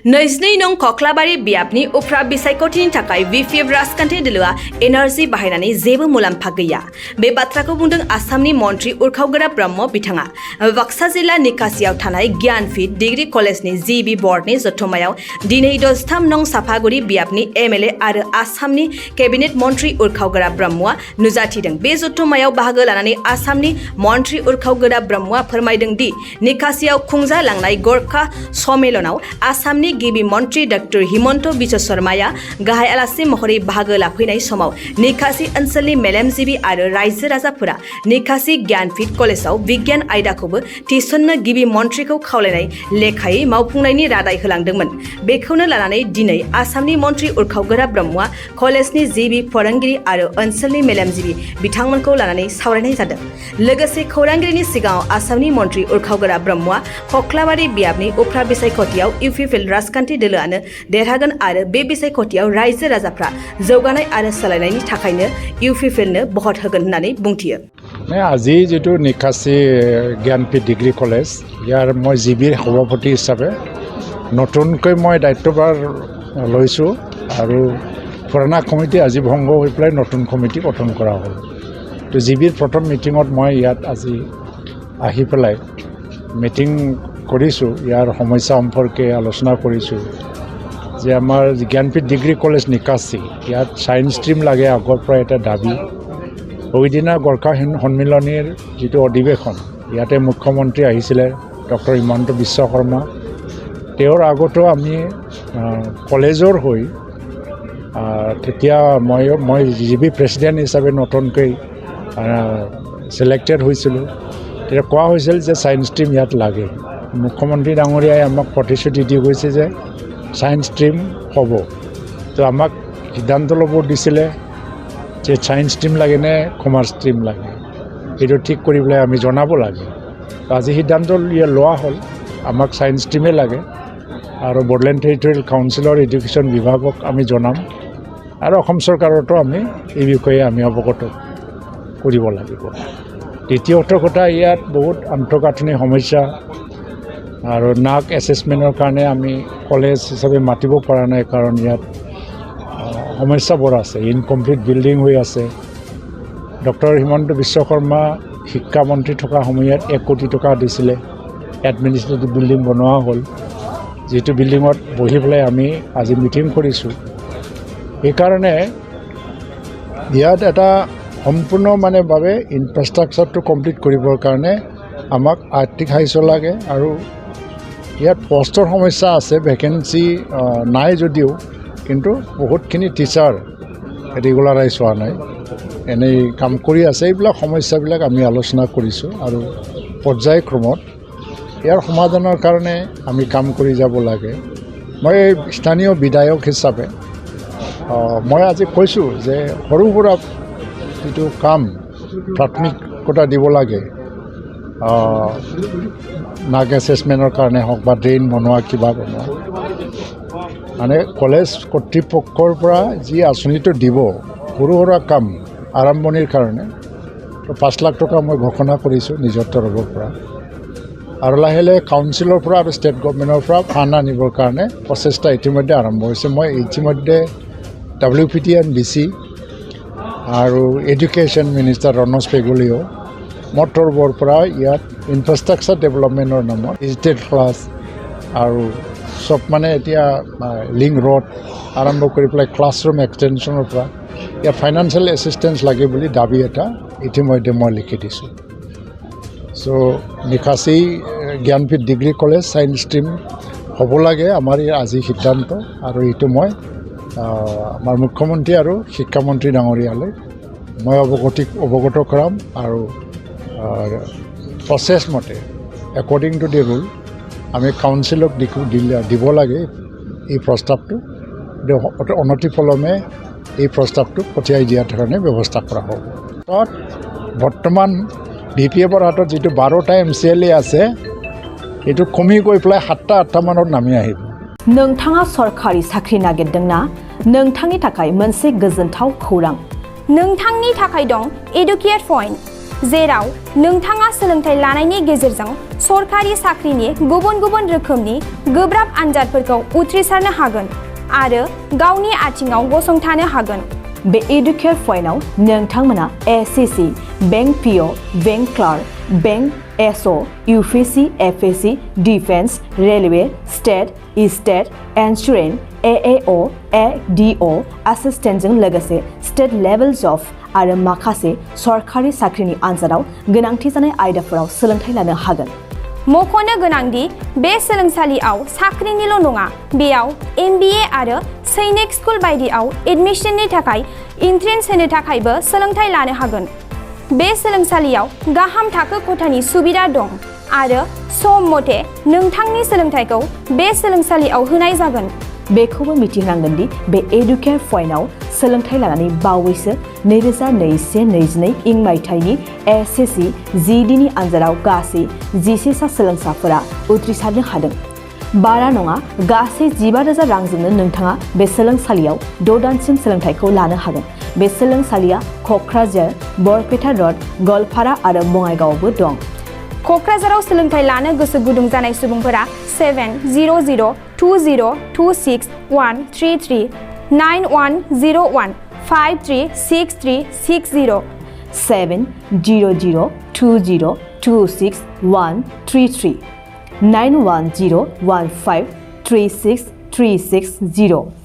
नैजिनै नं कक्लाबारि बियाबनि उफ्रा बिसायख'थिनि थाखाय बिपिएफ राजखान्थि दोलोआ एनार्जि बाहायनानै जेबो मुलाम्फा गैया। बे बाथ्राखौ बुंदों आसामनि मन्त्रि उरखावगोरा ब्रह्म बिथाङा। बाक्सा जिल्ला निकासियाव थानाय ज्ञानपीठ डिग्री कलेजनि जिबि बर्डनि जथुम्मायाव दिनै 63 नं साफागुरि बियाबनि एमएलए आरो आसामनि केबिनेट मन्त्रि उरखावगोरा ब्रह्मआ नुजाथिदों। बे जथुम्मायाव बाहागो लानानै आसामनि मन्त्रि उरखावगोरा ब्रह्मआ फोरमायदों दि निकासियाव खुंजालांनाय गरखा सम्मेलनाव आसामनि गिबि मन्त्रि डक्टर हिमन्त बिश्व शर्माया गाहाय आलासि महरै बाहागो लाफैनाय समाव निकासि ओनसोलनि मेलेमजिबि आरो रायजो राजाफोरा निकासि ज्ञानपीठ कलेजाव बिगियान आयदाखौबो थिसननो गिबि मन्त्रिखौ खावलायनाय लेखायै मावफुंनायनि रादाय होलांदोंमोन। बेखौनो लानानै दिनै आसामनि मन्त्रि उरखावगोरा ब्रह्मआ कलेजनि जिबि फोरोंगिरि आरो ओनसोलनि मेलेमजिबि बिथांमोनखौ लानानै सावरायनाय जादों। लोगोसे खौरांगिरिनि सिगाङाव आसामनि मन्त्रि उरखावगोरा ब्रह्मआ कक्लाबारि बियाबनि उफ्रा बिसायख'थियाव इउपिपिएल राजखान्थि दोलोआनो देरहागोन आरो बे बिसायख'थियाव रायजो राजाफ्रा जौगानाय आरो सोलायनायनि थाखायनो इउपिपिएलनो भट होगोन होननानै बुंथियो। আজি যেটো নিকাসি জ্ঞানপীঠ ডিগ্ৰী কলেজ ইয়াৰ মই জিবিৰ সভাপতি হিচাপে নতুনকৈ মই দায়িত্বভাৰ লৈছোঁ আৰু পুৰণা কমিটি আজি ভংগ হৈ পেলাই নতুন কমিটি গঠন কৰা হ'ল। তো জিবিৰ প্ৰথম মিটিঙত মই ইয়াত আজি আহি পেলাই মিটিং কৰিছোঁ, ইয়াৰ সমস্যা সম্পৰ্কে আলোচনা কৰিছোঁ যে আমাৰ জ্ঞানপীঠ ডিগ্ৰী কলেজ নিকাসি ইয়াত ছায়েন্স ষ্ট্ৰীম লাগে আগৰ পৰা এটা দাবী। সেইদিনা গৰ্খা সন্মিলনীৰ যিটো অধিৱেশন ইয়াতে মুখ্যমন্ত্ৰী আহিছিলে ডক্টৰ হিমন্ত বিশ্ব শৰ্মা, তেওঁৰ আগতো আমি কলেজৰ হৈ তেতিয়া মই জিবি প্ৰেছিডেণ্ট হিচাপে নতুনকৈ ছিলেক্টেড হৈছিলোঁ। তেতিয়া কোৱা হৈছিল যে ছায়েন্স ষ্ট্ৰীম ইয়াত লাগে। মুখ্যমন্ত্ৰী ডাঙৰীয়াই আমাক প্ৰতিশ্ৰুতি দি গৈছে যে ছায়েন্স ষ্ট্ৰীম হ'ব। তো আমাক সিদ্ধান্ত ল'ব দিছিলে যে ছায়েন্স ষ্ট্ৰীম লাগে নে কমাৰ্চ ষ্ট্ৰীম লাগে, সেইটো ঠিক কৰি পেলাই আমি জনাব লাগে। আজি সিদ্ধান্ত লোৱা হ'ল আমাক ছায়েন্স ষ্ট্ৰীমে লাগে আৰু বড়োলেণ্ড টেৰিটৰিয়েল কাউন্সিলৰ এডুকেশ্যন বিভাগক আমি জনাম আৰু অসম চৰকাৰতো আমি এই বিষয়ে আমি অৱগত কৰিব লাগিব। দ্বিতীয়টো কথা, ইয়াত বহুত আন্তঃগাঁথনি সমস্যা আৰু নাক এছেছমেণ্টৰ কাৰণে আমি কলেজ হিচাপে মাতিব পৰা নাই, কাৰণ ইয়াত সমস্যাবোৰ আছে। ইনকমপ্লিট বিল্ডিং হৈ আছে। ডক্টৰ হিমন্ত বিশ্ব শৰ্মা শিক্ষামন্ত্ৰী থকা সময়ত 1 কোটি টকা দিছিলে, এডমিনিষ্ট্ৰেটিভ বিল্ডিং বনোৱা হ'ল, যিটো বিল্ডিঙত বহি পেলাই আমি আজি মিটিং কৰিছোঁ। সেইকাৰণে ইয়াত এটা সম্পূৰ্ণ ভাৱে ইনফ্ৰাষ্ট্ৰাকচাৰটো কমপ্লিট কৰিবৰ কাৰণে আমাক আৰ্থিক সাহায্য লাগে আৰু ইয়াত পষ্টৰ সমস্যা আছে। ভেকেঞ্চি নাই যদিও কিন্তু বহুতখিনি টিচাৰ ৰেগুলাৰাইজ হোৱা নাই, এনেই কাম কৰি আছে। এইবিলাক সমস্যাবিলাক আমি আলোচনা কৰিছোঁ আৰু পৰ্যায়ক্ৰমত ইয়াৰ সমাধানৰ কাৰণে আমি কাম কৰি যাব লাগে। মই স্থানীয় বিধায়ক হিচাপে মই আজি কৈছোঁ যে সৰু সুৰা যিটো কাম প্ৰাথমিকতা দিব লাগে, নাক এছেছমেণ্টৰ কাৰণে হওক বা ড্ৰেইন বনোৱা কিবা বনোৱা, কলেজ কৰ্তৃপক্ষৰ পৰা যি আঁচনিটো দিব সৰু সুৰা কাম আৰম্ভণিৰ কাৰণে 5 লাখ টকা মই ঘোষণা কৰিছোঁ নিজৰ তৰফৰ পৰা, আৰু লাহে লাহে কাউন্সিলৰ পৰা আৰু ষ্টেট গভৰ্ণমেণ্টৰ পৰা ফাণ্ড আনিবৰ কাৰণে প্ৰচেষ্টা ইতিমধ্যে আৰম্ভ হৈছে। মই ইতিমধ্যে WPTN-BC আৰু এডুকেশ্যন মিনিষ্টাৰ ৰণোজ পেগুলিও মোৰ তৰফৰ পৰা ইয়াত ইনফ্ৰাষ্ট্ৰাকচাৰ ডেভেলপমেণ্টৰ নামত ডিজিটেল ক্লাছ আৰু চব এতিয়া লিংক ৰোড আৰম্ভ কৰি পেলাই ক্লাছৰুম এক্সটেনশ্যনৰ পৰা ইয়াত ফাইনেন্সিয়েল এছিষ্টেঞ্চ লাগে বুলি দাবী এটা ইতিমধ্যে মই লিখি দিছোঁ। চ' নিকাসি Gyanpeeth degree college science stream হ'ব লাগে আমাৰ আজি সিদ্ধান্ত, আৰু এইটো মই আমাৰ মুখ্যমন্ত্ৰী আৰু শিক্ষামন্ত্ৰী ডাঙৰীয়ালৈ মই অৱগত কৰাম আৰু প্ৰচেছ মতে একৰ্ডিং টু দি ৰুল আমি কাউন্সিলক দিব লাগে এই প্ৰস্তাৱটো। অনতিপলমে এই প্ৰস্তাৱটো পঠিয়াই দিয়াৰ কাৰণে ব্যৱস্থা কৰা হ'ব। তাত বৰ্তমান বিপিএফৰ হাতত যিটো 12টা MCLA আছে, এইটো কমি গৈ পেলাই 7টা-8টা মানত নামি আহিব। नोंथाङा सरखारि साख्रि नागिरदोंना? नोंथांनि थाखाय मोनसे गोजोनथाव खौरां। नोंथांनि थाखाय दं एडुकेट पॉइन्ट। जेराव नोंथाङा सोलोंथाइ लानायनि गेजेरजों सरखारि साख्रिनि गुबुन-गुबुन रोखोमनि गोब्राब आनजादफोरखौ उथ्रिसारनो हागोन आरो गावनि आथिङाव गसंथानो हागोन। बे एडुकेयार पइन्टआव नोंथांमोना SSC, bank PO, bank clerk, bank SO, UPSC, FSC, defence, railway, state insurance, AAO, ADO एसिस्टेन्टजों लोगोसे स्टेट लेभेल जब आरो माखासे सरखारि साख्रिनि आनजादाव गोनांथि जानाय आयदाफोराव सोलोंथाइ लानो हागोन। मख'नो गोनांदि बे सोलोंसालियाव साख्रिनिल' नङा, बेयाव MBA आरो सैनिक स्कुल बायदियाव एडमिशननि थाखाय एन्ट्रेन्स होनो थाखायबो सोलोंथाइ लानो हागोन। बे सोलोंसालियाव गाहाम थाखो खथानि सुबिदा दं आरो सम मथे नोंथांनि सोलोंथाइखौ बे सोलोंसालियाव होनाय जागोन। बेखौबो मिथिनांगोन दि बे एडुकेयार पइन्टआव सोलोंथाइ लानानै बावैसो 2021-22 इं मायथाइनि एसएससि GDनि आनजादाव गासै 11 सा सोलोंसाफोरा उथ्रिसारनो हादों। बारा नङा, गासै 15,000 रांजोंनो नोंथाङा बे सोलोंसालियाव 6 दानसिम सोलोंथाइखौ लानो हागोन। बे सोलोंसालिया क'क्राझार, बरपेटा र'ड, गवालपारा आरो बङाइगावआवबो दं। क'क्राझाराव सोलोंथाइ लानो गोसो गुदुं जानाय सुबुंफोरा 70020261133 9101536360 70020261133 9101536360